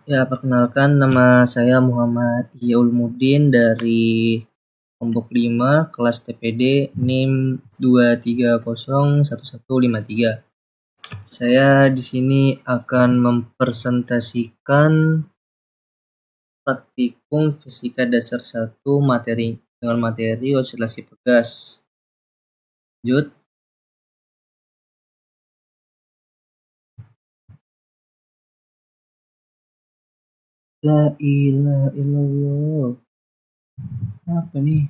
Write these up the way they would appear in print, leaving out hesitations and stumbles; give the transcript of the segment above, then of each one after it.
Ya, perkenalkan nama saya Muhammad Ihya Ulumuddin dari kelompok 5 kelas TPD NIM 2301153. Saya di sini akan mempresentasikan praktikum fisika dasar 1 dengan materi osilasi pegas. Lanjut. La ilaha illallah. Apa nih?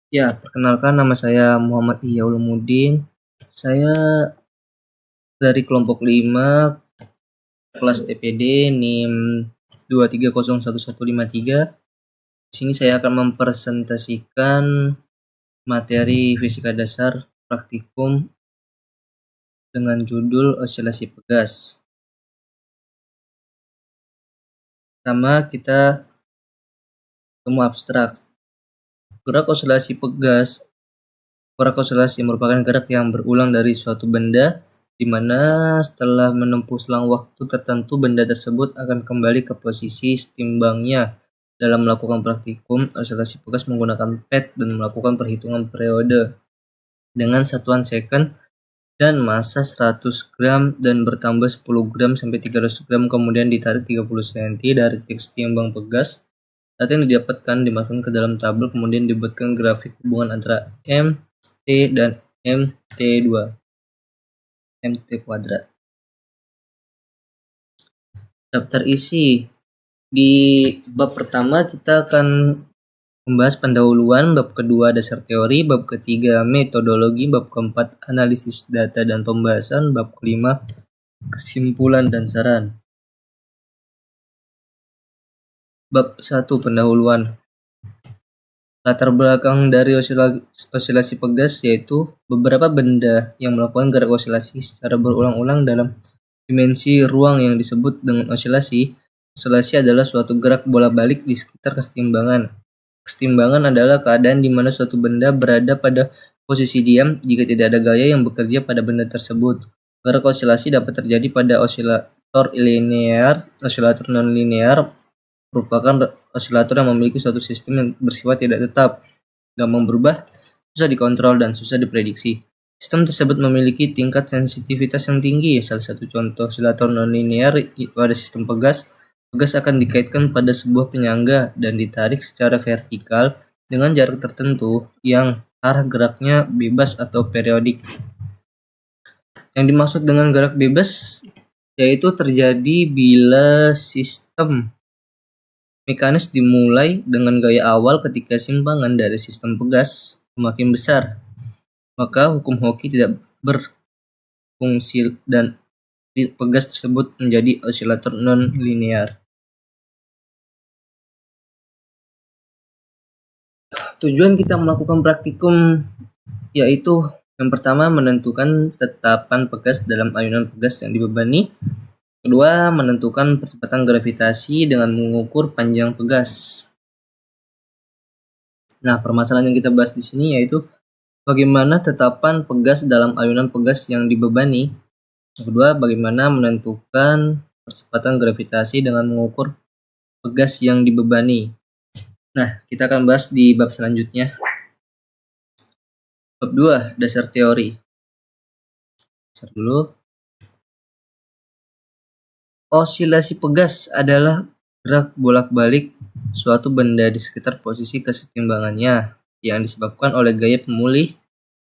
Ya, perkenalkan nama saya Muhammad Ihya Ulumuddin. Saya dari kelompok 5 kelas TPD NIM 2301153. Di sini saya akan mempresentasikan materi fisika dasar praktikum dengan judul osilasi pegas. Pertama, kita ketemu abstrak. Gerak osilasi pegas. Gerak osilasi merupakan gerak yang berulang dari suatu benda, di mana setelah menempuh selang waktu tertentu benda tersebut akan kembali ke posisi setimbangnya. Dalam melakukan praktikum osilasi pegas menggunakan pad dan melakukan perhitungan periode dengan satuan second dan massa 100 gram dan bertambah 10 gram sampai 300 gram, kemudian ditarik 30 cm dari titik setimbang pegas. Data yang didapatkan dimasukkan ke dalam tabel, kemudian dibuatkan grafik hubungan antara MT dan MT kuadrat. Daftar isi. Di bab pertama kita akan membahas pendahuluan, bab kedua dasar teori, bab ketiga metodologi, bab keempat analisis data dan pembahasan, bab kelima kesimpulan dan saran. Bab 1 pendahuluan. Latar belakang dari osilasi pegas yaitu beberapa benda yang melakukan gerak osilasi secara berulang-ulang dalam dimensi ruang yang disebut dengan osilasi. Osilasi adalah suatu gerak bolak-balik di sekitar kesetimbangan. Kesetimbangan adalah keadaan di mana suatu benda berada pada posisi diam jika tidak ada gaya yang bekerja pada benda tersebut. Gerak osilasi dapat terjadi pada osilator linear. Osilator non-linear merupakan osilator yang memiliki suatu sistem yang bersifat tidak tetap, gampang berubah, susah dikontrol, dan susah diprediksi. Sistem tersebut memiliki tingkat sensitivitas yang tinggi. Salah satu contoh osilator non-linear pada sistem pegas. Pegas akan dikaitkan pada sebuah penyangga dan ditarik secara vertikal dengan jarak tertentu yang arah geraknya bebas atau periodik. Yang dimaksud dengan gerak bebas yaitu terjadi bila sistem mekanis dimulai dengan gaya awal ketika simpangan dari sistem pegas semakin besar, maka hukum Hooke tidak berfungsi dan pegas tersebut menjadi osilator non-linear. Tujuan kita melakukan praktikum yaitu yang pertama menentukan tetapan pegas dalam ayunan pegas yang dibebani. Kedua, menentukan percepatan gravitasi dengan mengukur panjang pegas. Nah, permasalahan yang kita bahas di sini yaitu bagaimana tetapan pegas dalam ayunan pegas yang dibebani. Yang kedua, bagaimana menentukan percepatan gravitasi dengan mengukur pegas yang dibebani. Nah, kita akan bahas di bab selanjutnya. Bab 2, dasar teori. Dasar dulu. Osilasi pegas adalah gerak bolak-balik suatu benda di sekitar posisi kesetimbangannya yang disebabkan oleh gaya pemulih.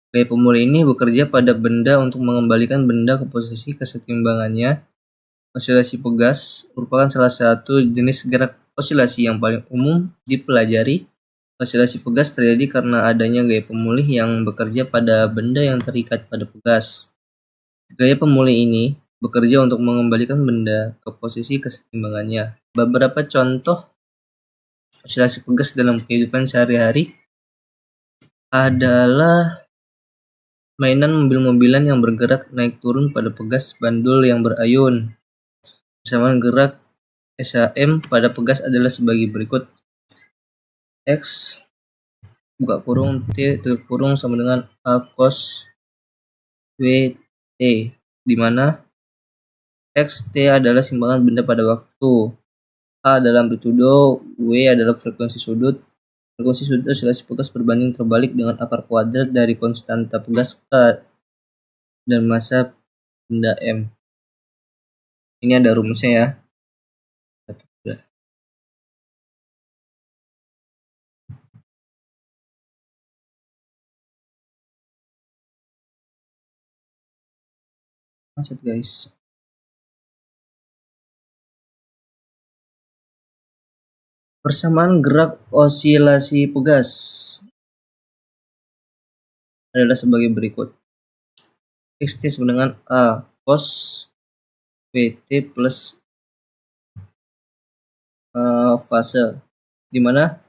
Gaya pemulih ini bekerja pada benda untuk mengembalikan benda ke posisi kesetimbangannya. Osilasi pegas merupakan salah satu jenis gerak osilasi yang paling umum dipelajari. Osilasi pegas terjadi karena adanya gaya pemulih yang bekerja pada benda yang terikat pada pegas. Gaya pemulih ini bekerja untuk mengembalikan benda ke posisi kesetimbangannya. Beberapa contoh osilasi pegas dalam kehidupan sehari-hari adalah mainan mobil-mobilan yang bergerak naik turun pada pegas bandul yang berayun. Persamaan gerak SHM pada pegas adalah sebagai berikut. X buka kurung T tutup kurung sama dengan A cos W T, di mana X T adalah simpangan benda pada waktu, A adalah amplitudo, W adalah frekuensi sudut. Frekuensi sudut osilasi pegas berbanding terbalik dengan akar kuadrat dari konstanta pegas K dan massa benda M. Ini ada rumusnya ya. Macet guys. Persamaan gerak osilasi pegas adalah sebagai berikut. Xt sama dengan A cos Pt plus fase, di mana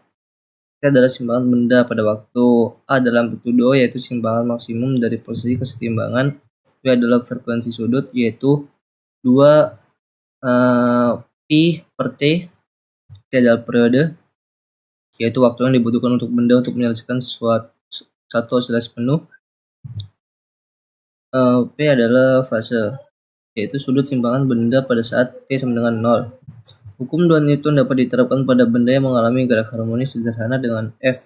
T adalah simpangan benda pada waktu, A adalah amplitudo yaitu simpangan maksimum dari posisi kesetimbangan, W adalah frekuensi sudut yaitu 2 pi per T, T adalah periode yaitu waktu yang dibutuhkan untuk benda untuk menyelesaikan satu osilasi penuh. P adalah fase yaitu sudut simpangan benda pada saat T sama dengan 0. Hukum 2 Newton dapat diterapkan pada benda yang mengalami gerak harmonis sederhana dengan F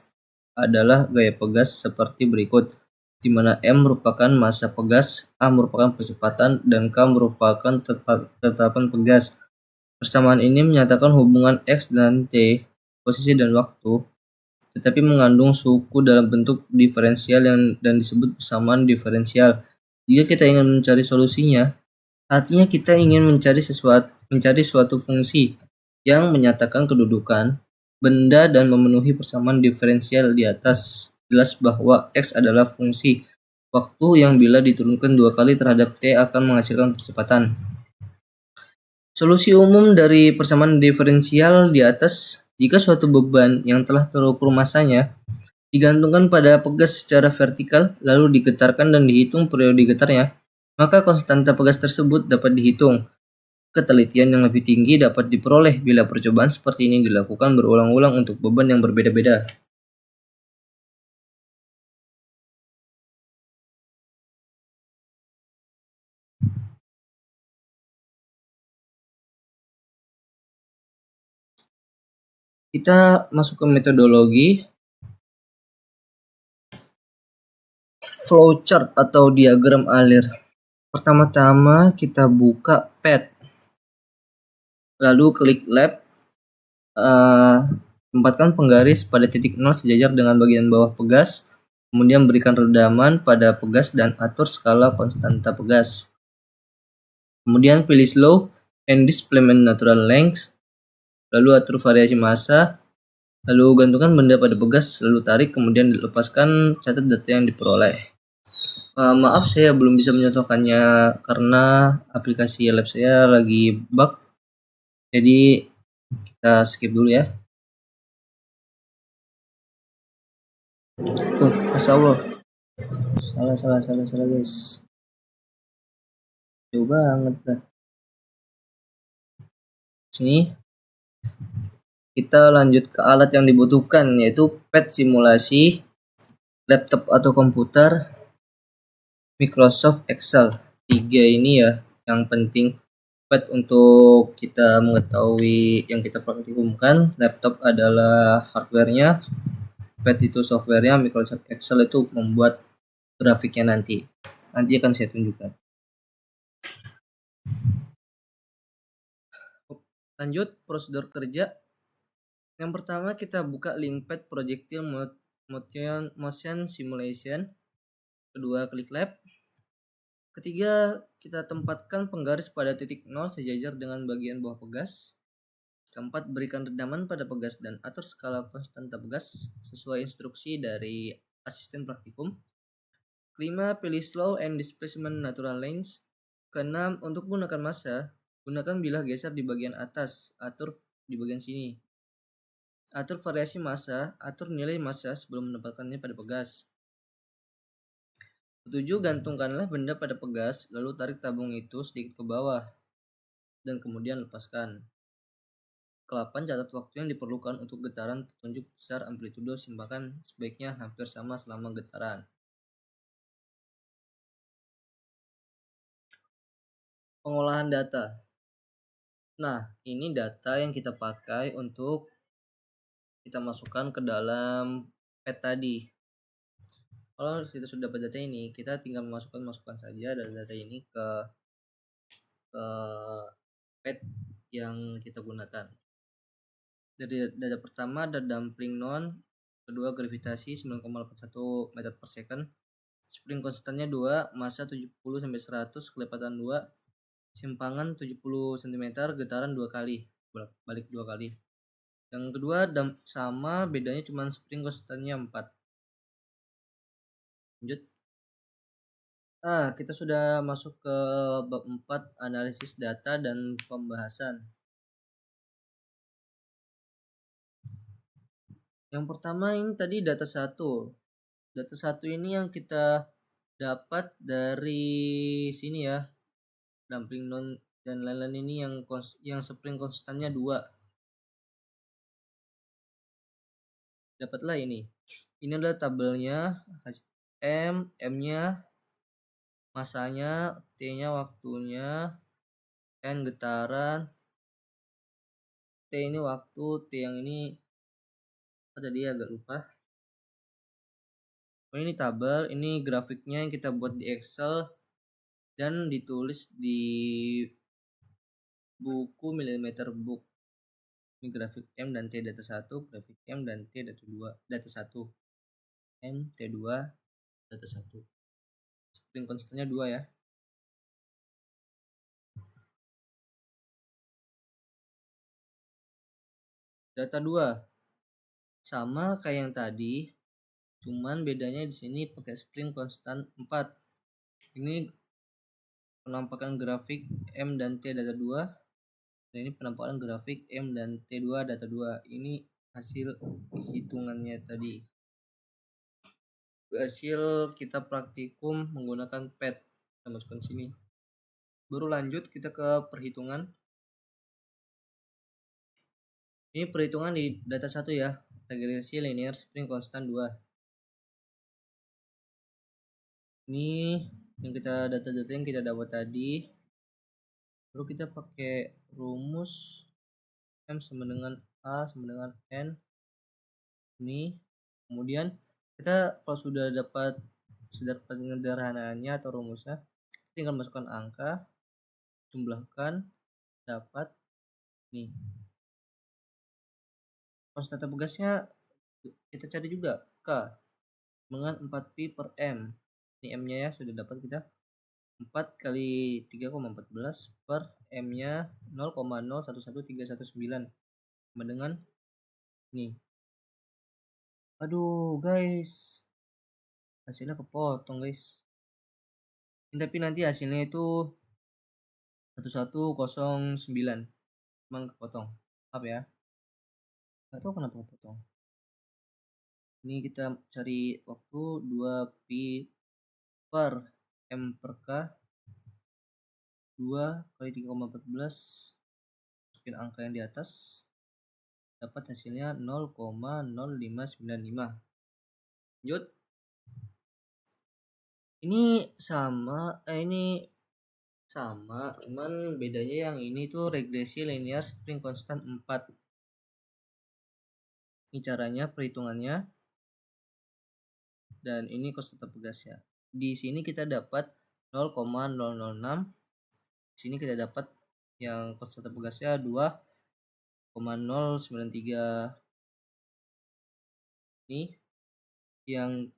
adalah gaya pegas seperti berikut, di mana M merupakan massa pegas, A merupakan percepatan, dan K merupakan tetapan pegas. Persamaan ini menyatakan hubungan X dan T, posisi dan waktu, tetapi mengandung suku dalam bentuk diferensial dan disebut persamaan diferensial. Jika kita ingin mencari solusinya, artinya kita ingin mencari suatu fungsi yang menyatakan kedudukan benda dan memenuhi persamaan diferensial di atas. Jelas bahwa X adalah fungsi waktu yang bila diturunkan 2 kali terhadap T akan menghasilkan percepatan. Solusi umum dari persamaan diferensial di atas, jika suatu beban yang telah terukur massanya digantungkan pada pegas secara vertikal lalu digetarkan dan dihitung periode getarnya, maka konstanta pegas tersebut dapat dihitung. Ketelitian yang lebih tinggi dapat diperoleh bila percobaan seperti ini dilakukan berulang-ulang untuk beban yang berbeda-beda. Kita masuk ke metodologi flowchart atau diagram alir. Pertama-tama kita buka pad, lalu klik lab, tempatkan penggaris pada titik 0 sejajar dengan bagian bawah pegas, kemudian berikan redaman pada pegas dan atur skala konstanta pegas. Kemudian pilih slow and displacement natural length, lalu atur variasi massa, lalu gantungkan benda pada pegas, lalu tarik, kemudian dilepaskan, catat data yang diperoleh. Maaf saya belum bisa mencontohkannya karena aplikasi lab saya lagi bug, jadi kita skip dulu ya. Masya Allah, salah guys, jauh banget dah. Sini kita lanjut ke alat yang dibutuhkan, yaitu pad simulasi, laptop atau komputer, Microsoft Excel. 3 ini ya yang penting. Pad untuk kita mengetahui yang kita praktikumkan, laptop adalah hardware-nya, pad itu software-nya, Microsoft Excel itu membuat grafiknya nanti akan saya tunjukkan. Lanjut prosedur kerja. Yang pertama kita buka link pad projectile motion simulation. Kedua klik lab. Ketiga kita tempatkan penggaris pada titik 0 sejajar dengan bagian bawah pegas. Keempat, berikan redaman pada pegas dan atur skala konstanta pegas sesuai instruksi dari asisten praktikum. Kelima, pilih slow and displacement natural length. Keenam, untuk menggunakan massa, gunakan bilah geser di bagian atas, atur di bagian sini. Atur variasi massa, atur nilai massa sebelum menempatkannya pada pegas. Ketujuh, gantungkanlah benda pada pegas, lalu tarik tabung itu sedikit ke bawah, dan kemudian lepaskan. Ke-8, catat waktu yang diperlukan untuk getaran petunjuk besar amplitudo simbakan sebaiknya hampir sama selama getaran. Pengolahan data. Nah, ini data yang kita pakai untuk kita masukkan ke dalam pad tadi. Kalau kita sudah dapat data ini, kita tinggal masukkan saja data ini ke pad yang kita gunakan. Dari data pertama ada damping non, kedua gravitasi 9,81 meter per second, spring konstannya 2, massa 70 sampai 100, kecepatan 2, simpangan 70 cm, getaran 2 kali, balik 2 kali. Yang kedua sama, bedanya cuma spring konstannya 4. Lanjut. Kita sudah masuk ke bab 4, analisis data dan pembahasan. Yang pertama ini tadi data 1. Data 1 ini yang kita dapat dari sini ya. Damping non dan lain-lain ini yang spring konstannya 2. Dapatlah ini. Ini adalah tabelnya, M-nya, masanya, T-nya waktunya, N getaran, T ini waktu, T yang ini tadi agak lupa. Ini tabel, ini grafiknya yang kita buat di Excel dan ditulis di buku millimeter book. Ini grafik M dan T data 1, grafik M dan T data 2, data 1. M, T2, data 1. Spring konstannya 2 ya. Data 2 sama kayak yang tadi, cuman bedanya di sini pakai spring konstan 4. Ini penampakan grafik M dan T data 2. Dan ini penampakan grafik M dan T2 data 2. Ini hasil hitungannya tadi. Hasil kita praktikum menggunakan pad. Kita masukkan sini. Baru lanjut kita ke perhitungan. Ini perhitungan di data 1 ya. Regresi linear spring constant 2. Ini yang data-data yang kita dapat tadi. Lalu kita pakai rumus M sama dengan A sama dengan N. Ini kemudian kita kalau sudah dapat sederhananya atau rumusnya, tinggal masukkan angka, jumlahkan, dapat nih. Konstanta pegasnya kita cari juga K dengan 4pi per M. Ini M-nya ya sudah dapat kita 4 kali 3,14 per M-nya 0,011319 sama dengan nih. Aduh guys, hasilnya kepotong guys. Tapi nanti hasilnya itu 1109. Emang kepotong. Apa ya? Gak tahu kenapa kepotong. Ini kita cari waktu 2pi per M per K 2 kali 3,14, masukin angka yang di atas, dapat hasilnya 0,0595. Lanjut. Ini sama, cuman bedanya yang ini tuh regresi linear spring constant 4. Ini caranya, perhitungannya, dan ini konstanta pegasnya. Di sini kita dapat 0,006. Di sini kita dapat yang konstanta pegasnya 2. 0,093 ini, yang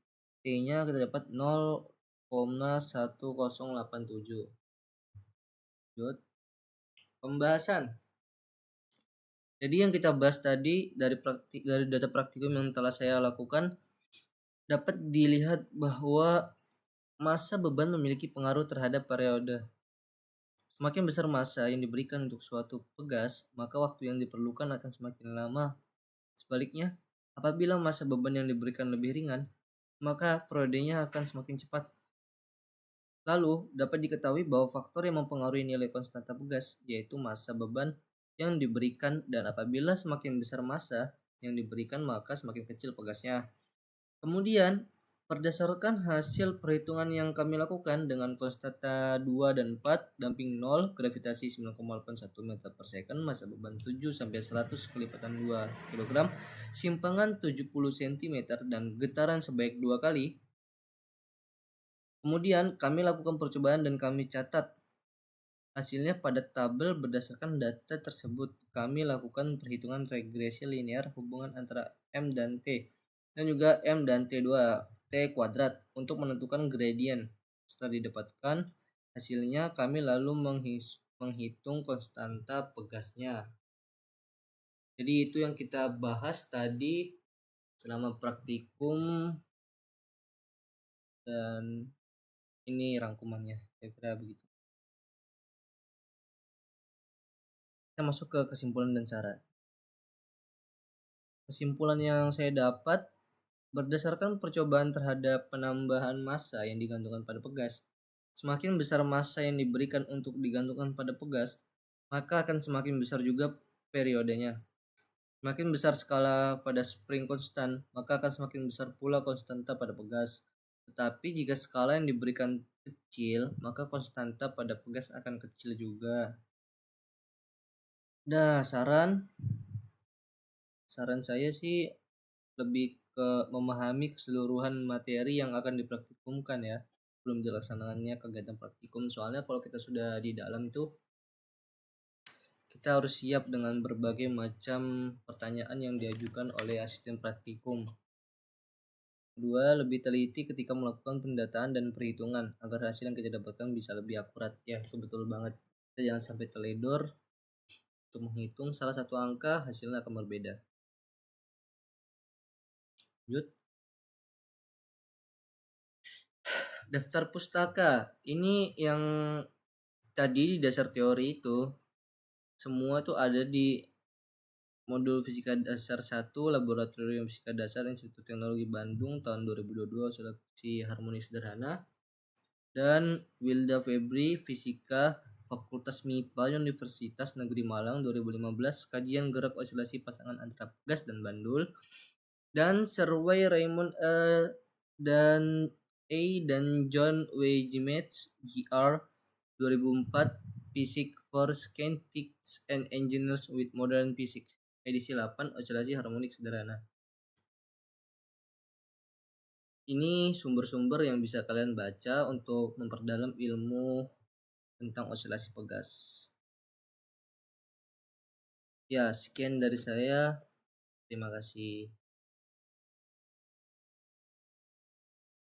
T-nya kita dapat 0,1087. Lanjut pembahasan. Jadi yang kita bahas tadi dari data praktikum yang telah saya lakukan, dapat dilihat bahwa massa beban memiliki pengaruh terhadap periode. Semakin besar massa yang diberikan untuk suatu pegas, maka waktu yang diperlukan akan semakin lama. Sebaliknya, apabila massa beban yang diberikan lebih ringan, maka periodenya akan semakin cepat. Lalu, dapat diketahui bahwa faktor yang mempengaruhi nilai konstanta pegas yaitu massa beban yang diberikan, dan apabila semakin besar massa yang diberikan maka semakin kecil pegasnya. Kemudian, berdasarkan hasil perhitungan yang kami lakukan dengan konstanta 2 dan 4, damping 0, gravitasi 9,81 meter per second, massa beban 7 sampai 100 kelipatan 2 kg, simpangan 70 cm, dan getaran sebaik 2 kali. Kemudian kami lakukan percobaan dan kami catat hasilnya pada tabel. Berdasarkan data tersebut, kami lakukan perhitungan regresi linear hubungan antara M dan T dan juga M dan T2 T kuadrat untuk menentukan gradient. Setelah didapatkan hasilnya, kami lalu menghitung konstanta pegasnya. Jadi itu yang kita bahas tadi selama praktikum, dan ini rangkumannya, kira-kira begitu. Kita masuk ke kesimpulan dan saran. Kesimpulan yang saya dapat, berdasarkan percobaan terhadap penambahan massa yang digantungkan pada pegas, semakin besar massa yang diberikan untuk digantungkan pada pegas, maka akan semakin besar juga periodenya. Semakin besar skala pada spring konstan, maka akan semakin besar pula konstanta pada pegas. Tetapi jika skala yang diberikan kecil, maka konstanta pada pegas akan kecil juga. Nah, saran saya sih lebih ke memahami keseluruhan materi yang akan dipraktikumkan ya, belum dilaksanakannya kegiatan praktikum. Soalnya kalau kita sudah di dalam itu, kita harus siap dengan berbagai macam pertanyaan yang diajukan oleh asisten praktikum. Kedua, lebih teliti ketika melakukan pendataan dan perhitungan agar hasil yang kita dapatkan bisa lebih akurat. Ya, itu betul banget. Kita jangan sampai teledor untuk menghitung salah satu angka, hasilnya akan berbeda. Lanjut. Daftar pustaka. Ini yang tadi di dasar teori itu, semua tuh ada di modul Fisika Dasar 1, Laboratorium Fisika Dasar Institut Teknologi Bandung tahun 2022, seleksi harmonis sederhana. Dan Wilda Febri, Fisika Fakultas MIPA Universitas Negeri Malang 2015, kajian gerak osilasi pasangan antara gas dan bandul. Dan Survey Raymond dan John W. Gimets, GR 2004, Physics for Scientists and Engineers with Modern Physics, edisi 8, osilasi harmonik sederhana. Ini sumber-sumber yang bisa kalian baca untuk memperdalam ilmu tentang osilasi pegas. Ya, sekian dari saya. Terima kasih.